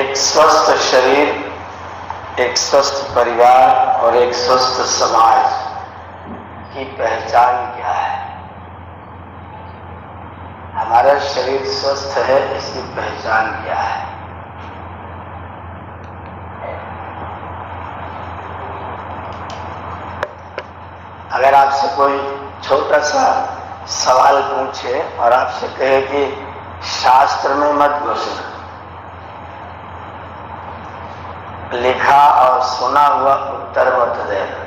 एक स्वस्थ शरीर, एक स्वस्थ परिवार और एक स्वस्थ समाज की पहचान क्या है? हमारा शरीर स्वस्थ है, इसकी पहचान क्या है? अगर आपसे कोई छोटा सा सवाल पूछे और आपसे कहे कि शास्त्र में मत घुसना, लिखा और सुना हुआ उत्तर मत देना,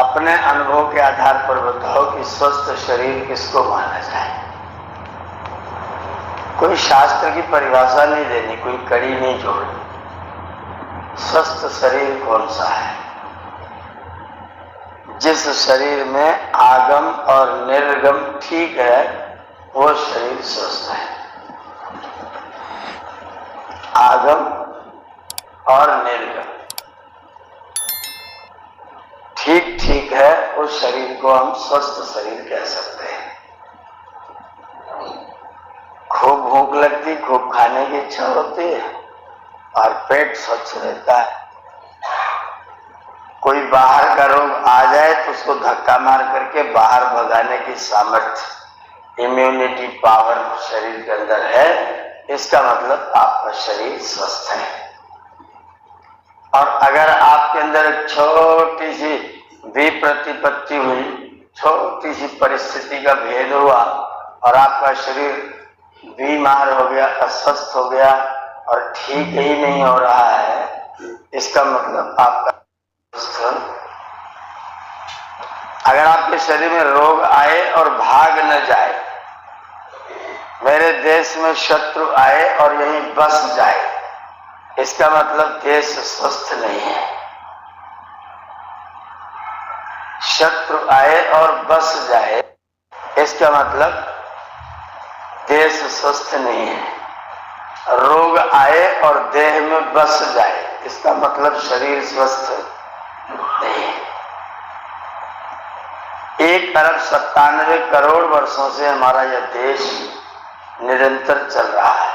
अपने अनुभव के आधार पर बताओ कि स्वस्थ शरीर किसको माना जाए। कोई शास्त्र की परिभाषा नहीं देनी, कोई कड़ी नहीं जोड़नी। स्वस्थ शरीर कौन सा है? जिस शरीर में आगम और निर्गम ठीक है, वो शरीर स्वस्थ है। आगम और निर्गम ठीक ठीक है, उस शरीर को हम स्वस्थ शरीर कह सकते हैं। खूब भूख लगती, खूब खाने की इच्छा होती है और पेट स्वच्छ रहता है। कोई बाहर का रोग आ जाए तो उसको धक्का मार करके बाहर भगाने की सामर्थ्य, इम्यूनिटी पावर शरीर के अंदर है, इसका मतलब आपका शरीर स्वस्थ है। और अगर आपके अंदर एक छोटी सी भी प्रतिपत्ति हुई, छोटी सी परिस्थिति का भेद हुआ और आपका शरीर बीमार हो गया, अस्वस्थ हो गया और ठीक ही नहीं हो रहा है, इसका मतलब आपका अगर आपके शरीर में रोग आए और भाग न जाए, मेरे देश में शत्रु आए और यहीं बस जाए, इसका मतलब देश स्वस्थ नहीं है। शत्रु आए और बस जाए, इसका मतलब देश स्वस्थ नहीं है। रोग आए और देह में बस जाए, इसका मतलब शरीर स्वस्थ नहीं है। 1 अरब 97 करोड़ वर्षों से हमारा यह देश निरंतर चल रहा है।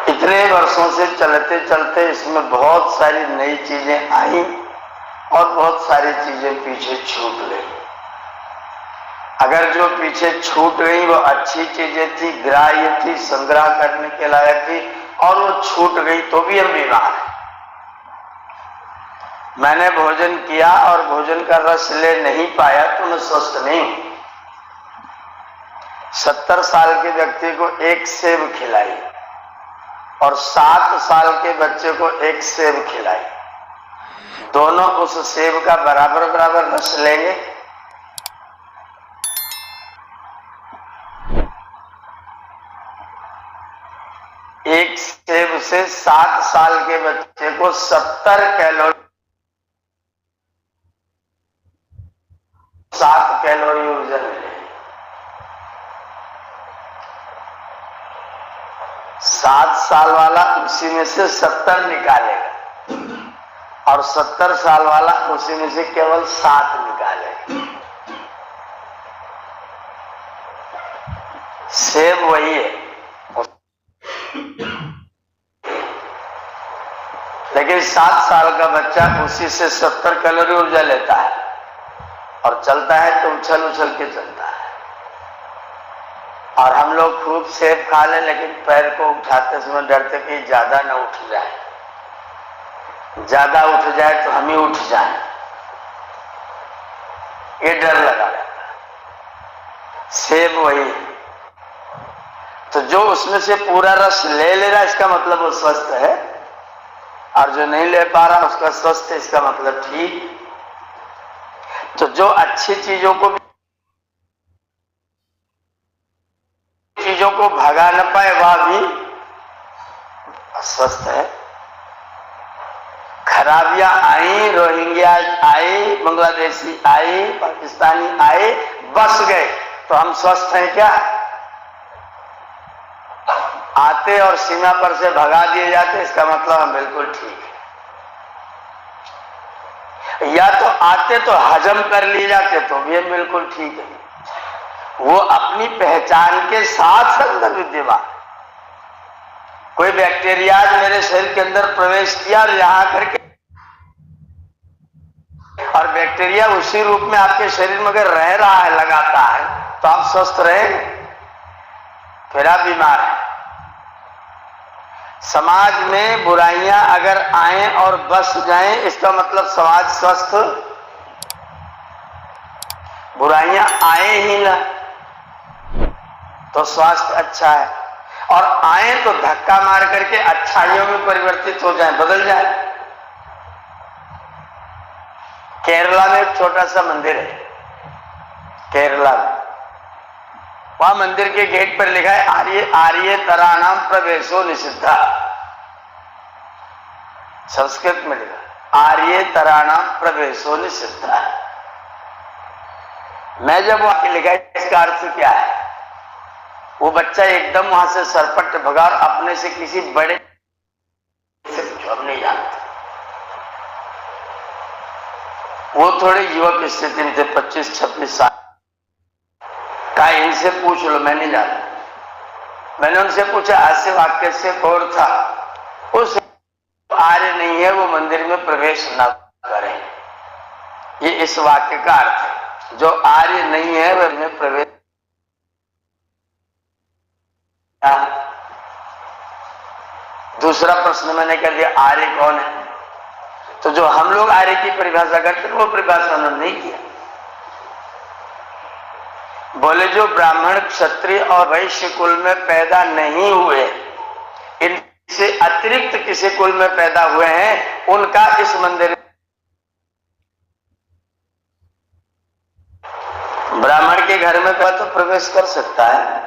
इतने वर्षों से चलते चलते इसमें बहुत सारी नई चीजें आई और बहुत सारी चीजें पीछे छूट गई। अगर जो पीछे छूट गई वो अच्छी चीजें थी, ग्राह्य थी, संग्रह करने के लायक थी, और वो छूट गई तो भी हम बीमार हैं। मैंने भोजन किया और भोजन का रस ले नहीं पाया तो मैं स्वस्थ नहीं हूं। 70 साल के व्यक्ति को 1 सेब खिलाई और 7 साल के बच्चे को 1 सेब खिलाई, दोनों उस सेब का बराबर बराबर रस लेंगे? एक सेब से 7 साल के बच्चे को 70 कैलोरी 7 कैलोरी ऊर्जा मिलेगी। 7 साल वाला उसी में से 70 निकालेगा और 70 साल वाला उसी में से केवल 7 निकालेगा। सेब वही है, लेकिन 7 साल का बच्चा उसी से 70 कैलोरी ऊर्जा लेता है और चलता है तो उछल उछल के चलता है। और हम लोग खूब सेब खा लें, लेकिन पैर को उठाते समय डरते कि ज्यादा न उठ जाए, ज्यादा उठ जाए तो हम ही उठ जाए, ये डर लगा रहता है। सेब वही, तो जो उसमें से पूरा रस ले रहा है, इसका मतलब वो स्वस्थ है, और जो नहीं ले पा रहा उसका स्वस्थ है, इसका मतलब ठीक। तो जो अच्छी चीजों को भगा न पाए वह भी अस्वस्थ है। खराबियां आई, रोहिंग्या आई, बांग्लादेशी आई, पाकिस्तानी आए, बस गए, तो हम स्वस्थ हैं क्या? आते और सीमा पर से भगा दिए जाते, इसका मतलब हम बिल्कुल ठीक है। या तो आते तो हजम कर लिए जाते तो भी हम बिल्कुल ठीक है। वो अपनी पहचान के साथ अंदर विद्यमान। कोई बैक्टीरिया मेरे शरीर के अंदर प्रवेश किया और यहाँ करके, और बैक्टीरिया उसी रूप में आपके शरीर में अगर रह रहा है, लगाता है, तो आप स्वस्थ रहेंगे, फिर आप बीमार हैं। समाज में बुराइयां अगर आए और बस जाएं, इसका मतलब समाज स्वस्थ, बुराइयां आए ही ना तो स्वास्थ्य अच्छा है, और आए तो धक्का मार करके अच्छाइयों में परिवर्तित हो जाए, बदल जाए। केरला में एक छोटा सा मंदिर है, केरला में, वहां मंदिर के गेट पर लिखा है आर्य आर्य तराणाम प्रवेशो निषिद्धा। संस्कृत में लिखा आर्य तराणाम प्रवेशो निषिद्धा। मैं जब वहां के लिखा इसका अर्थ क्या है, वो बच्चा एकदम वहां से सरपट भगा और अपने से किसी बड़े से हम नहीं जानते, वो थोड़े युवक स्थिति में थे, 25-26 साल का, इनसे पूछ लो, मैं नहीं जानता। मैंने उनसे पूछा ऐसे वाक्य से कौन था, उस आर्य नहीं है वो मंदिर में प्रवेश न करें, ये इस वाक्य का अर्थ है। जो आर्य नहीं है वह में प्रवेश। दूसरा प्रश्न मैंने कर दिया आर्य कौन है, तो जो हम लोग आर्य की परिभाषा करते हैं वो परिभाषा उन्होंने नहीं किया। बोले जो ब्राह्मण क्षत्रिय और वैश्य कुल में पैदा नहीं हुए, इनसे अतिरिक्त किसी कुल में पैदा हुए हैं, उनका इस मंदिर, ब्राह्मण के घर में पैदा तो प्रवेश कर सकता है,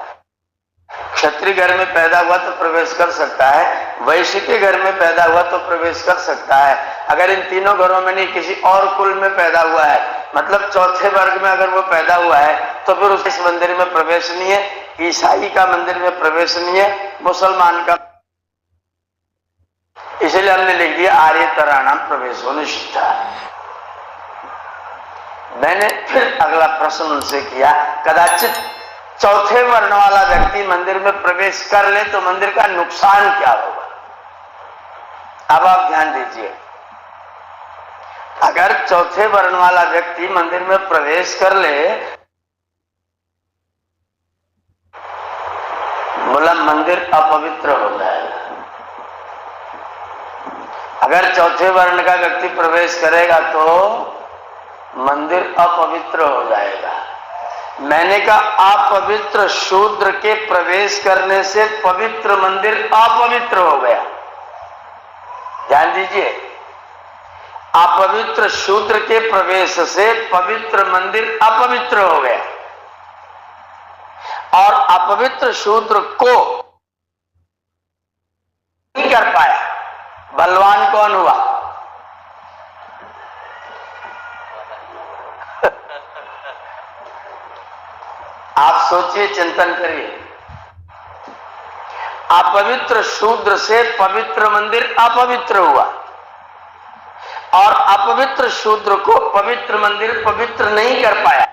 क्षत्रिय घर में पैदा हुआ तो प्रवेश कर सकता है, वैश्य के घर में पैदा हुआ तो प्रवेश कर सकता है। अगर इन तीनों घरों में नहीं किसी और कुल में पैदा हुआ है, मतलब चौथे वर्ग में अगर वो पैदा हुआ है, तो फिर उस मंदिर में प्रवेश नहीं है। ईसाई का मंदिर में प्रवेश नहीं है, मुसलमान का। इसलिए हमने लिख दिया आर्य तराणाम प्रवेशो निषिद्धा। मैंने फिर अगला प्रश्न उनसे किया, कदाचित चौथे वर्ण वाला व्यक्ति मंदिर में प्रवेश कर ले तो मंदिर का नुकसान क्या होगा। अब आप ध्यान दीजिए, अगर चौथे वर्ण वाला व्यक्ति मंदिर में प्रवेश कर ले, बोला मंदिर अपवित्र हो जाएगा। अगर चौथे वर्ण का व्यक्ति प्रवेश करेगा तो मंदिर अपवित्र हो जाएगा। मैंने कहा अपवित्र शूद्र के प्रवेश करने से पवित्र मंदिर अपवित्र हो गया। ध्यान दीजिए, अपवित्र शूद्र के प्रवेश से पवित्र मंदिर अपवित्र हो गया, और अपवित्र शूद्र को नहीं कर पाया, बलवान कौन हुआ? आप सोचिए, चिंतन करिए। अपवित्र शूद्र से पवित्र मंदिर अपवित्र हुआ, और अपवित्र शूद्र को पवित्र मंदिर पवित्र नहीं कर पाया,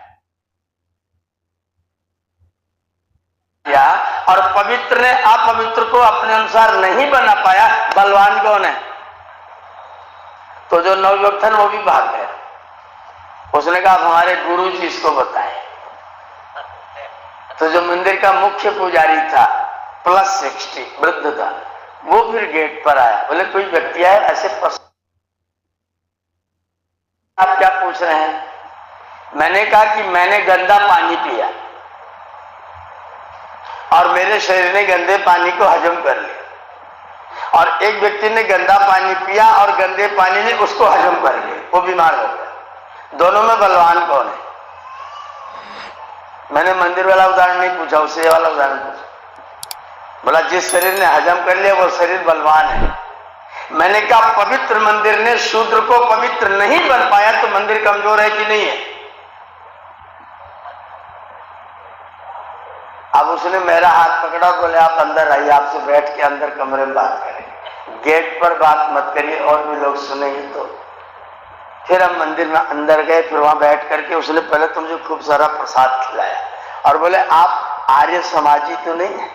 और पवित्र ने अपवित्र को अपने अनुसार नहीं बना पाया, बलवान कौन है? तो जो नवयुवक था वो भी भाग गया। उसने कहा हमारे गुरु जी इसको बताएं। तो जो मंदिर का मुख्य पुजारी था, +60 वृद्ध था, वो फिर गेट पर आया। बोले कोई व्यक्ति आए ऐसे प्रश्न, आप क्या पूछ रहे हैं? मैंने कहा कि मैंने गंदा पानी पिया और मेरे शरीर ने गंदे पानी को हजम कर लिया, और एक व्यक्ति ने गंदा पानी पिया और गंदे पानी ने उसको हजम कर लिया, वो बीमार हो गया। दोनों में बलवान कौन है? मैंने मंदिर वाला उदाहरण नहीं पूछा, उससे ये वाला उदाहरण पूछा। बोला जिस शरीर ने हजम कर लिया वो शरीर बलवान है। मैंने कहा पवित्र मंदिर ने शूद्र को पवित्र नहीं बन पाया, तो मंदिर कमजोर है कि नहीं है? अब उसने मेरा हाथ पकड़ा, बोले आप अंदर आइए, आपसे बैठ के अंदर कमरे में बात करेंगे, गेट पर बात मत करिए, और भी लोग सुनेंगे। तो फिर हम मंदिर में अंदर गए, फिर वहां बैठ करके उसने पहले तो मुझे खूब सारा प्रसाद खिलाया और बोले आप आर्य समाजी तो नहीं है?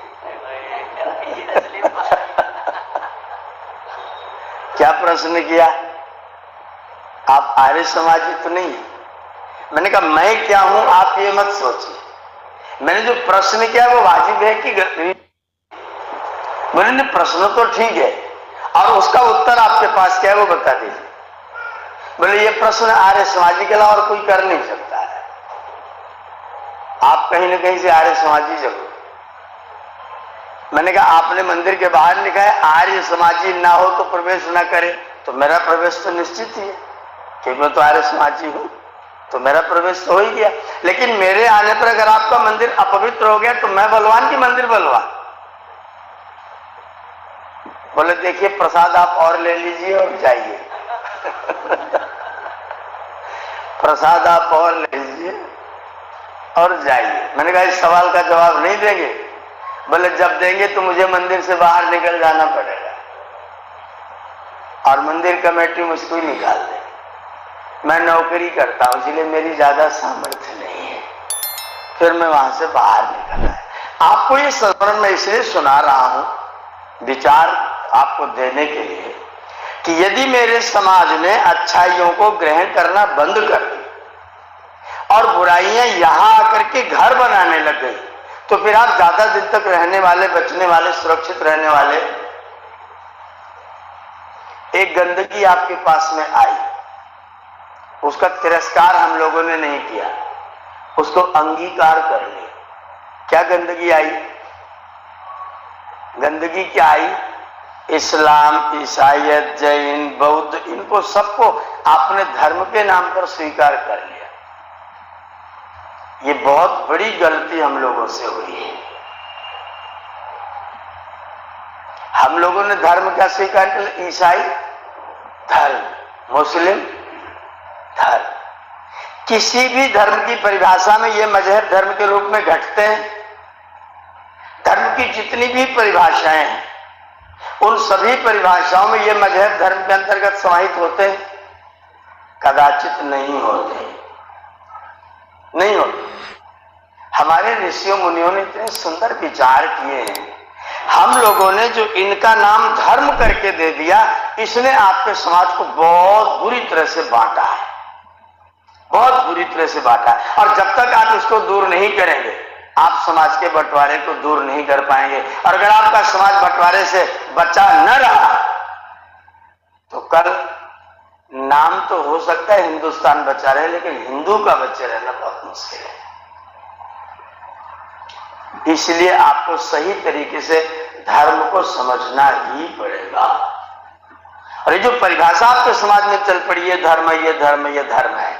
प्रश्न किया, आप आर्य समाजी तो नहीं है। मैंने कहा मैं क्या हूं आप ये मत सोचिए, मैंने जो प्रश्न किया वो वाजिब है कि बोले प्रश्न तो ठीक है और उसका उत्तर आपके पास क्या है वो बता दीजिए। बोले ये प्रश्न आर्य समाजी के अलावा और कोई कर नहीं सकता है, आप कहीं ना कहीं से आर्य समाजी जरूर। मैंने कहा आपने मंदिर के बाहर लिखा है आर्य समाजी ना हो तो प्रवेश ना करे, तो मेरा प्रवेश तो निश्चित ही है कि मैं तो आर्य समाजी हूं, तो मेरा प्रवेश तो हो ही गया। लेकिन मेरे आने पर अगर आपका मंदिर अपवित्र हो गया तो मैं बलवान की मंदिर बलवान। बोले देखिए प्रसाद आप और ले लीजिए और जाइए प्रसाद आप और ले लीजिए और जाइए। मैंने कहा इस सवाल का जवाब नहीं देंगे? बोले जब देंगे तो मुझे मंदिर से बाहर निकल जाना पड़ेगा और मंदिर कमेटी मुझको ही निकाल दे। मैं नौकरी करता हूं इसलिए मेरी ज्यादा सामर्थ्य नहीं है, फिर मैं वहां से बाहर निकल आया। आपको ये स्मरण मैं इसलिए सुना रहा हूं, विचार आपको देने के लिए कि यदि मेरे समाज ने अच्छाइयों को ग्रहण करना बंद कर दिया और बुराइयां यहां आकर के घर बनाने लग गई, तो फिर आप ज्यादा दिन तक रहने वाले, बचने वाले, सुरक्षित रहने वाले। एक गंदगी आपके पास में आई, उसका तिरस्कार हम लोगों ने नहीं किया, उसको अंगीकार कर लिया। क्या गंदगी आई? गंदगी क्या आई? इस्लाम, ईसाइयत, जैन, बौद्ध, इनको सबको आपने धर्म के नाम पर स्वीकार कर लिया। ये बहुत बड़ी गलती हम लोगों से हुई है। हम लोगों ने धर्म क्या स्वीकार कर लिया? ईसाई धर्म, मुस्लिम धर्म। किसी भी धर्म की परिभाषा में ये मजहब धर्म के रूप में घटते हैं। धर्म की जितनी भी परिभाषाएं हैं उन सभी परिभाषाओं में ये मजहब धर्म के अंतर्गत समाहित होते हैं? कदाचित नहीं होते, नहीं होते। हमारे ऋषियों मुनियों ने इतने सुंदर विचार किए हैं, हम लोगों ने जो इनका नाम धर्म करके दे दिया, इसने आपके समाज को बहुत बुरी तरह से बांटा है, बहुत बुरी तरह से बांटा है। और जब तक आप इसको दूर नहीं करेंगे आप समाज के बंटवारे को दूर नहीं कर पाएंगे। और अगर आपका समाज बंटवारे से बचा न रहा तो कल नाम तो हो सकता है हिंदुस्तान बचा रहे, लेकिन हिंदू का बचे रहना बहुत मुश्किल है। इसलिए आपको सही तरीके से धर्म को समझना ही पड़ेगा। और ये जो परिभाषा आपके समाज में चल पड़ी है, धर्म है, ये धर्म है, ये धर्म है,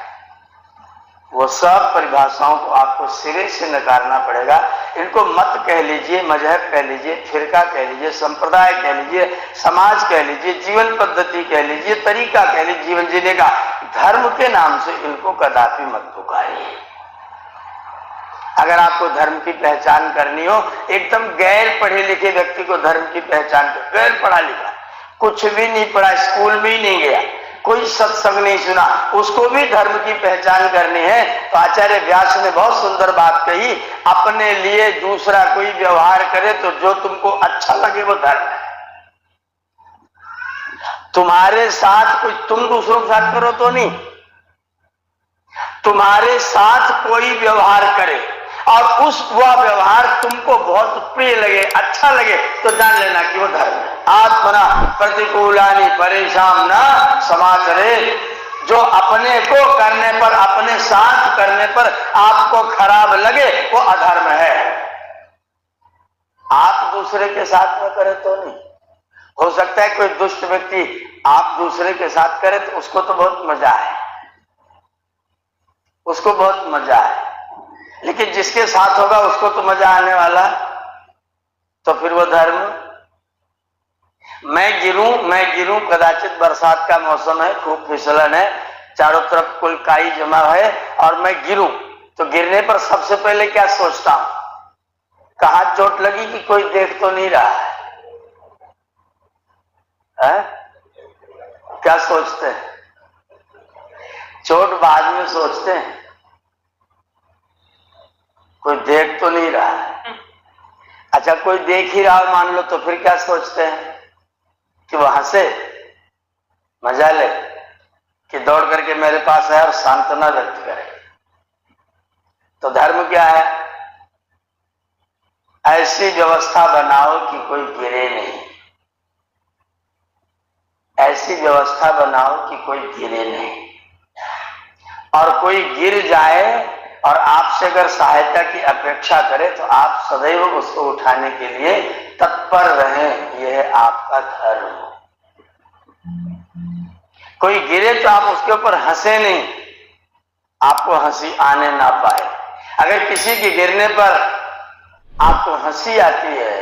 वो सब परिभाषाओं को आपको सिरे से नकारना पड़ेगा। इनको मत कह लीजिए, मजहब कह लीजिए, फिरका कह लीजिए, संप्रदाय कह लीजिए, समाज कह लीजिए, जीवन पद्धति कह लीजिए, तरीका कह लीजिए जीवन जीने का। धर्म के नाम से इनको कदापि मत पुकारिए। अगर आपको धर्म की पहचान करनी हो, एकदम गैर पढ़े लिखे व्यक्ति को धर्म की पहचान कर, गैर पढ़ा लिखा, कुछ भी नहीं पढ़ा, स्कूल भी नहीं गया, कोई सत्संग नहीं सुना, उसको भी धर्म की पहचान करनी है, तो आचार्य व्यास ने बहुत सुंदर बात कही, अपने लिए दूसरा कोई व्यवहार करे तो जो तुमको अच्छा लगे वो धर्म है। तुम्हारे साथ कोई, तुम दूसरों के साथ करो तो नहीं, तुम्हारे साथ कोई व्यवहार करे और वह व्यवहार तुमको बहुत प्रिय लगे, अच्छा लगे, तो जान लेना कि वो धर्म है। आत्मना प्रतिकूलानि परेशान न समाचरे। जो अपने को करने पर, अपने साथ करने पर आपको खराब लगे वो अधर्म है। आप दूसरे के साथ में करें तो नहीं। हो सकता है कोई दुष्ट व्यक्ति आप दूसरे के साथ करे तो उसको तो बहुत मजा है, उसको बहुत मजा है, लेकिन जिसके साथ होगा उसको तो मजा आने वाला, तो फिर वो धर्म। मैं गिरूं, कदाचित बरसात का मौसम है, खूब फिसलन है, चारों तरफ कुल काई जमा है और मैं गिरूं, तो गिरने पर सबसे पहले क्या सोचता हूं? कहां चोट लगी कि कोई देख तो नहीं रहा है? क्या सोचते हैं? चोट बाद में सोचते हैं, कोई देख तो नहीं रहा है। अच्छा कोई देख ही रहा मान लो, तो फिर क्या सोचते हैं कि वो हंसे? मजा ले कि दौड़ करके मेरे पास आए और सांत्वना व्यक्त करे। तो धर्म क्या है? ऐसी व्यवस्था बनाओ कि कोई गिरे नहीं, ऐसी व्यवस्था बनाओ कि कोई गिरे नहीं, और कोई गिर जाए और आपसे अगर सहायता की अपेक्षा करे तो आप सदैव उसको उठाने के लिए तत्पर रहें। यह आपका धर्म। कोई गिरे तो आप उसके ऊपर हंसे नहीं, आपको हंसी आने ना पाए। अगर किसी के गिरने पर आपको हंसी आती है,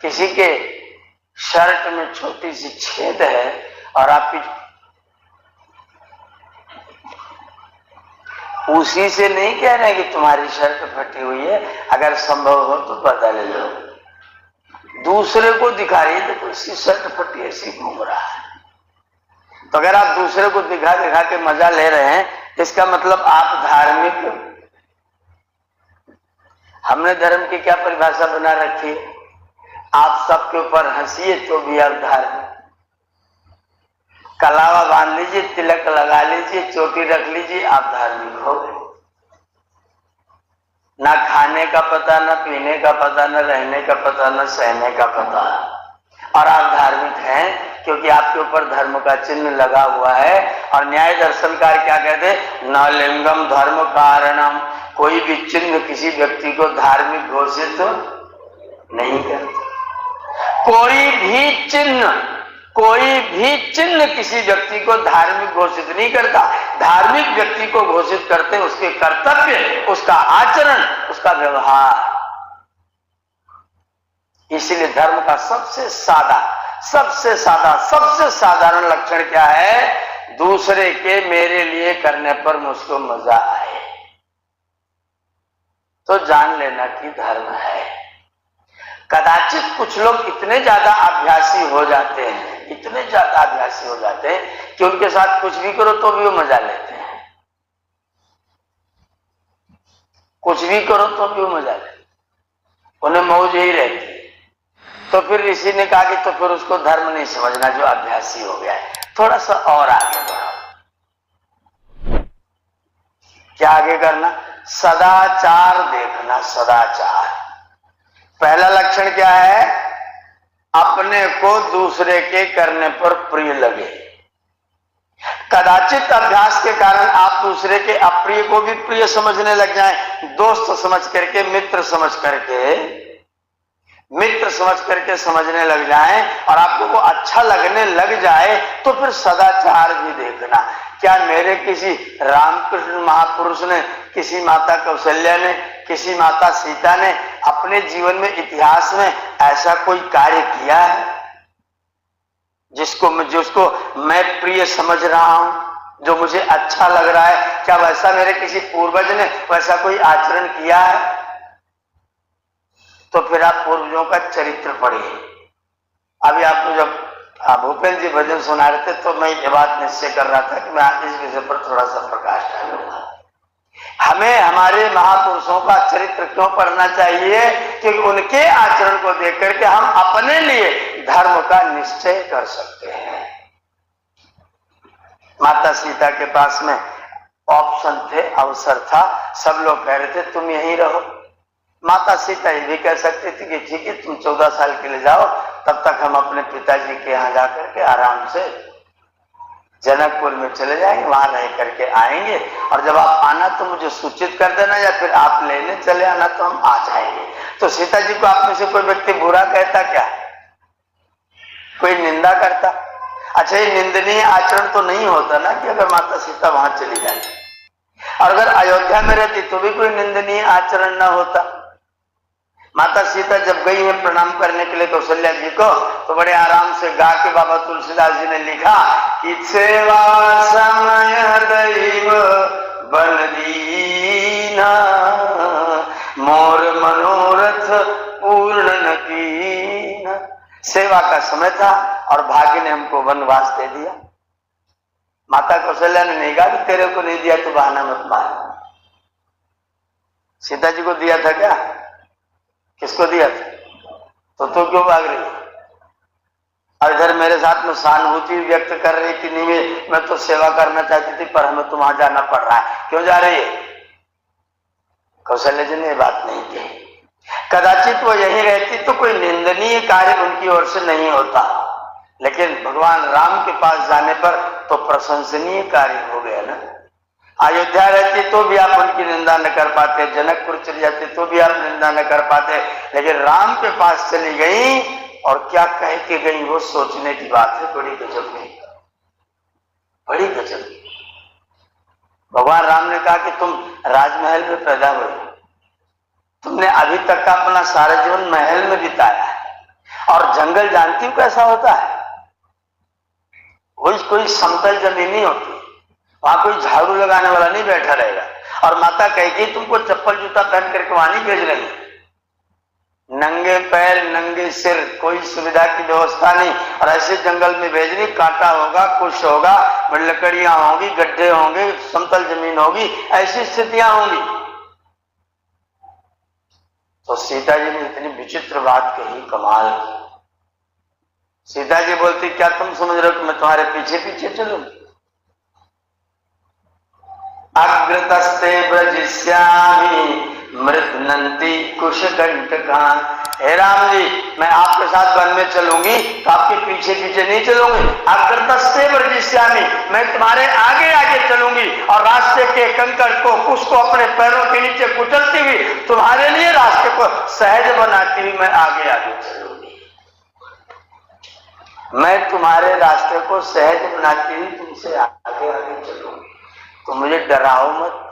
किसी के शर्ट में छोटी सी छेद है और आपकी उसी से नहीं कह रहे कि तुम्हारी शर्ट फटी हुई है, अगर संभव हो तो बदल लो। दूसरे को दिखा रही है, देखो इसकी शर्ट फटी ऐसी घूम रहा है। तो अगर आप दूसरे को दिखा दिखा के मजा ले रहे हैं, इसका मतलब आप धार्मिक। हमने धर्म की क्या परिभाषा बना रखी है? आप सबके ऊपर हंसिए तो भी आप धार्मिक। कलावा बांध लीजिए, तिलक लगा लीजिए, चोटी रख लीजिए, आप धार्मिक हो गए। ना खाने का पता, ना पीने का पता, ना रहने का पता, ना सहने का पता, और आप धार्मिक हैं क्योंकि आपके ऊपर धर्म का चिन्ह लगा हुआ है। और न्याय दर्शनकार क्या कहते? न लिंगम धर्म कारणम। कोई भी चिन्ह किसी व्यक्ति को धार्मिक घोषित नहीं करता। कोई भी चिन्ह किसी व्यक्ति को धार्मिक घोषित नहीं करता। धार्मिक व्यक्ति को घोषित करते उसके कर्तव्य, उसका आचरण, उसका व्यवहार। इसलिए धर्म का सबसे साधारण लक्षण क्या है? दूसरे के मेरे लिए करने पर मुझको मजा आए, तो जान लेना कि धर्म है। कदाचित कुछ लोग इतने ज्यादा अभ्यासी हो जाते हैं, इतने ज्यादा अभ्यासी हो जाते हैं कि उनके साथ कुछ भी करो तो भी वो मजा लेते हैं, कुछ भी करो तो भी वो मजा लेते हैं, उन्हें मौज ही रहती है। तो फिर ऋषि ने कहा कि तो फिर उसको धर्म नहीं समझना जो अभ्यासी हो गया है, थोड़ा सा और आगे बढ़ो। क्या आगे करना? सदाचार देखना। सदाचार पहला लक्षण क्या है? अपने को दूसरे के करने पर प्रिय लगे। कदाचित अभ्यास के कारण आप दूसरे के अप्रिय को भी प्रिय समझने लग जाएं, दोस्त समझ करके, मित्र समझ करके समझने लग जाएं, और आपको वो अच्छा लगने लग जाए, तो फिर सदाचार भी देखना। क्या मेरे किसी रामकृष्ण महापुरुष ने, किसी माता कौशल्या ने, किसी माता सीता ने अपने जीवन में, इतिहास में ऐसा कोई कार्य किया है जिसको मैं प्रिय समझ रहा हूं, जो मुझे अच्छा लग रहा है? क्या वैसा मेरे किसी पूर्वज ने वैसा कोई आचरण किया है? तो फिर आप पूर्वजों का चरित्र पढ़िए। अभी आपको जब भूपेंद्र जी भजन सुना रहे थे तो मैं ये बात निश्चय कर रहा था कि मैं आज इस विषय पर थोड़ा सा प्रकाश डालूंगा। हमें हमारे महापुरुषों का चरित्र क्यों पढ़ना चाहिए? क्योंकि उनके आचरण को देख करके हम अपने लिए धर्म का निश्चय कर सकते हैं। माता सीता के पास में ऑप्शन थे, अवसर था, सब लोग कह रहे थे तुम यहीं रहो। माता सीता ये भी कह सकती थी कि ठीक है तुम 14 साल के लिए जाओ, तब तक हम अपने पिताजी के यहाँ जाकर के आराम से जनकपुर में चले जाएंगे, वहां रह करके आएंगे, और जब आप आना तो मुझे सूचित कर देना, या फिर आप लेने चले आना तो हम आ जाएंगे। तो सीता जी को आप में से कोई व्यक्ति बुरा कहता क्या? कोई निंदा करता? अच्छा, ये निंदनीय आचरण तो नहीं होता ना कि अगर माता सीता वहां चली जाती, और अगर अयोध्या में रहती तो भी कोई निंदनीय आचरण ना होता। माता सीता जब गई है प्रणाम करने के लिए कौशल्या जी को, तो बड़े आराम से गा के बाबा तुलसीदास जी ने लिखा कि सेवा समय दैव बल दीना, मोर मनोरथ पूर्ण न कीना। सेवा का समय था और भाग्य ने हमको वनवास दे दिया। माता कौशल्या ने नहीं कहा कि तेरे को नहीं दिया तो बहाना मत मार। सीता जी को दिया था क्या? किसको दिया था? तो क्यों भाग रही? और इधर मेरे साथ में सहानुभूति व्यक्त कर रही कि नहीं मैं तो सेवा करना चाहती थी पर हमें तो वहां जाना पड़ रहा है, क्यों जा रही है? कौशल्य जी ने ये बात नहीं कही। कदाचित वो यही रहती तो कोई निंदनीय कार्य उनकी ओर से नहीं होता, लेकिन भगवान राम के पास जाने पर तो प्रशंसनीय कार्य हो गया ना। अयोध्या रहती तो भी आप उनकी निंदा न कर पाते, जनकपुर चली जाती तो भी आप निंदा न कर पाते, लेकिन राम के पास चली गई और क्या कह के गई वो सोचने की बात है। बड़ी गजब की, बड़ी गजब की। भगवान राम ने कहा कि तुम राजमहल में पैदा हुए, तुमने अभी तक का अपना सारा जीवन महल में बिताया है, और जंगल जानती हो कैसा होता है? कोई समतल जमीन नहीं होती, वहां कोई झाड़ू लगाने वाला नहीं बैठा रहेगा। और माता कहेगी तुमको चप्पल जूता पहन करके वहां नहीं भेज रही, नंगे पैर नंगे सिर, कोई सुविधा की व्यवस्था नहीं, और ऐसे जंगल में भेज रही, कांटा होगा, कुछ होगा, लकड़ियां होंगी, गड्ढे होंगे, समतल जमीन होगी, ऐसी स्थितियां होंगी। तो सीता जी ने इतनी विचित्र बात कही, कमाल की। सीता जी बोलती क्या तुम समझ रहे हो कि मैं तुम्हारे पीछे पीछे चलूं? अग्रतस्ते ब्रजिष्यामि मृतनंती कुशकंटका। हे राम जी, मैं आपके साथ वन में चलूंगी तो आपके पीछे पीछे नहीं चलूंगी। अग्रतस्ते ब्रजिष्यामि, मैं तुम्हारे आगे आगे चलूंगी और रास्ते के कंकड़ को कुश को अपने पैरों के नीचे कुचलती हुई तुम्हारे लिए रास्ते को सहज बनाती हुई मैं आगे आगे चलूंगी। मैं तुम्हारे रास्ते को सहज बनाती हुई तुमसे आगे आगे चलूंगी, तो मुझे डराओ मत।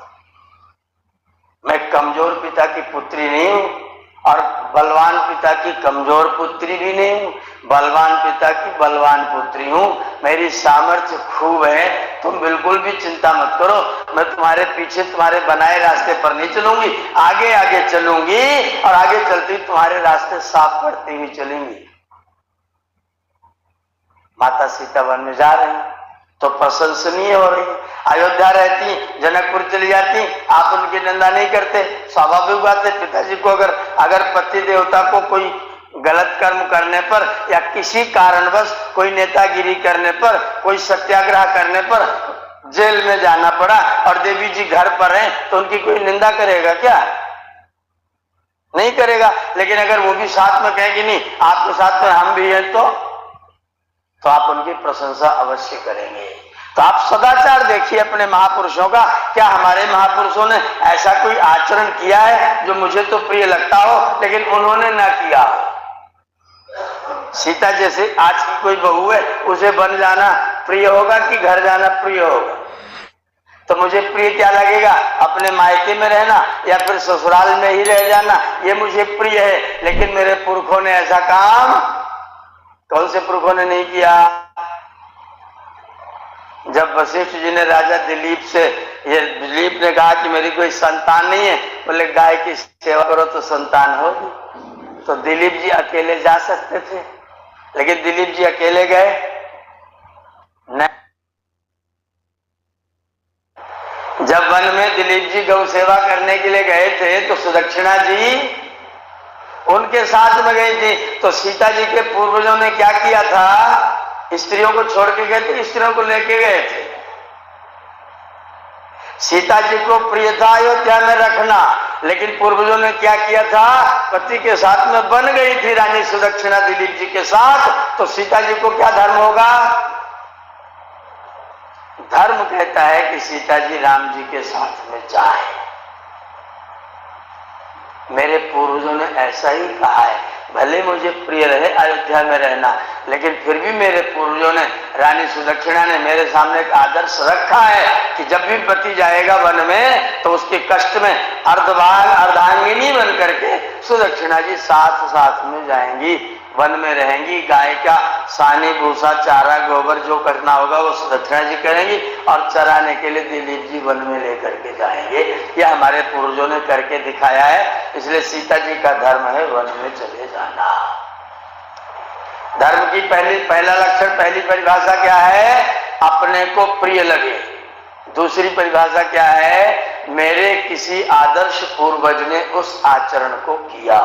मैं कमजोर पिता की पुत्री नहीं हूं और बलवान पिता की कमजोर पुत्री भी नहीं हूं, बलवान पिता की बलवान पुत्री हूं। मेरी सामर्थ्य खूब है, तुम बिल्कुल भी चिंता मत करो। मैं तुम्हारे पीछे तुम्हारे बनाए रास्ते पर नहीं चलूंगी, आगे आगे चलूंगी और आगे चलती तुम्हारे रास्ते साफ करती हुई चलेंगी। माता सीता वन में जा रही तो प्रशंसनीय हो रही। अयोध्या रहती, जनकपुर चली जाती, आप उनकी निंदा नहीं करते। स्वाभाविक बात है, पिताजी को अगर पति देवता को कोई गलत कर्म करने पर या किसी कारणवश कोई नेतागिरी करने पर, कोई सत्याग्रह करने पर जेल में जाना पड़ा और देवी जी घर पर हैं तो उनकी कोई निंदा करेगा क्या? नहीं करेगा। लेकिन अगर वो भी साथ में कहेंगे नहीं आपके साथ में हम भी हैं तो आप उनकी प्रशंसा अवश्य करेंगे। तो आप सदाचार देखिए अपने महापुरुषों का। क्या हमारे महापुरुषों ने ऐसा कोई आचरण किया है जो मुझे तो प्रिय लगता हो लेकिन उन्होंने ना किया हो? सीता जैसे आज की कोई बहू है, उसे वन जाना प्रिय होगा कि घर जाना प्रिय होगा? तो मुझे प्रिय क्या लगेगा, अपने मायके में रहना या फिर ससुराल में ही रह जाना, ये मुझे प्रिय है। लेकिन मेरे पुरखों ने ऐसा काम कौन से पुरखों ने नहीं किया? जब वशिष्ठ जी ने राजा दिलीप से, ये दिलीप ने कहा कि मेरी कोई संतान नहीं है, बोले गाय की सेवा करो तो संतान होगी। तो दिलीप जी अकेले जा सकते थे, लेकिन दिलीप जी अकेले गए नहीं। जब वन में दिलीप जी गौ सेवा करने के लिए गए थे तो सुदक्षिणा जी उनके साथ में गई थी। तो सीता जी के पूर्वजों ने क्या किया था, स्त्रियों को छोड़ के गए थे, स्त्रियों को लेके गए थे। सीता जी को प्रिय था अयोध्या में रखना, लेकिन पूर्वजों ने क्या किया था, पति के साथ में बन गई थी रानी सुदक्षिणा दिलीप जी के साथ। तो सीता जी को क्या धर्म होगा? धर्म कहता है कि सीता जी राम जी के साथ में जाए। मेरे पूर्वजों ने ऐसा ही कहा है, भले मुझे प्रिय रहे अयोध्या में रहना, लेकिन फिर भी मेरे पूर्वजों ने, रानी सुदक्षिणा ने मेरे सामने एक आदर्श रखा है कि जब भी पति जाएगा वन में तो उसके कष्ट में अर्धभाग अर्धांगिनी बन करके सुदक्षिणा जी साथ साथ में जाएंगी, वन में रहेंगी। गाय का सानी भूसा चारा गोबर जो करना होगा वो सुदक्षिणा जी करेंगी और चराने के लिए दिलीप जी वन में लेकर के जाएंगे। यह हमारे पूर्वजों ने करके दिखाया है, इसलिए सीता जी का धर्म है वन में चले जाना। धर्म की पहला लक्षण, पहली परिभाषा क्या है, अपने को प्रिय लगे। दूसरी परिभाषा क्या है, मेरे किसी आदर्श पूर्वज ने उस आचरण को किया।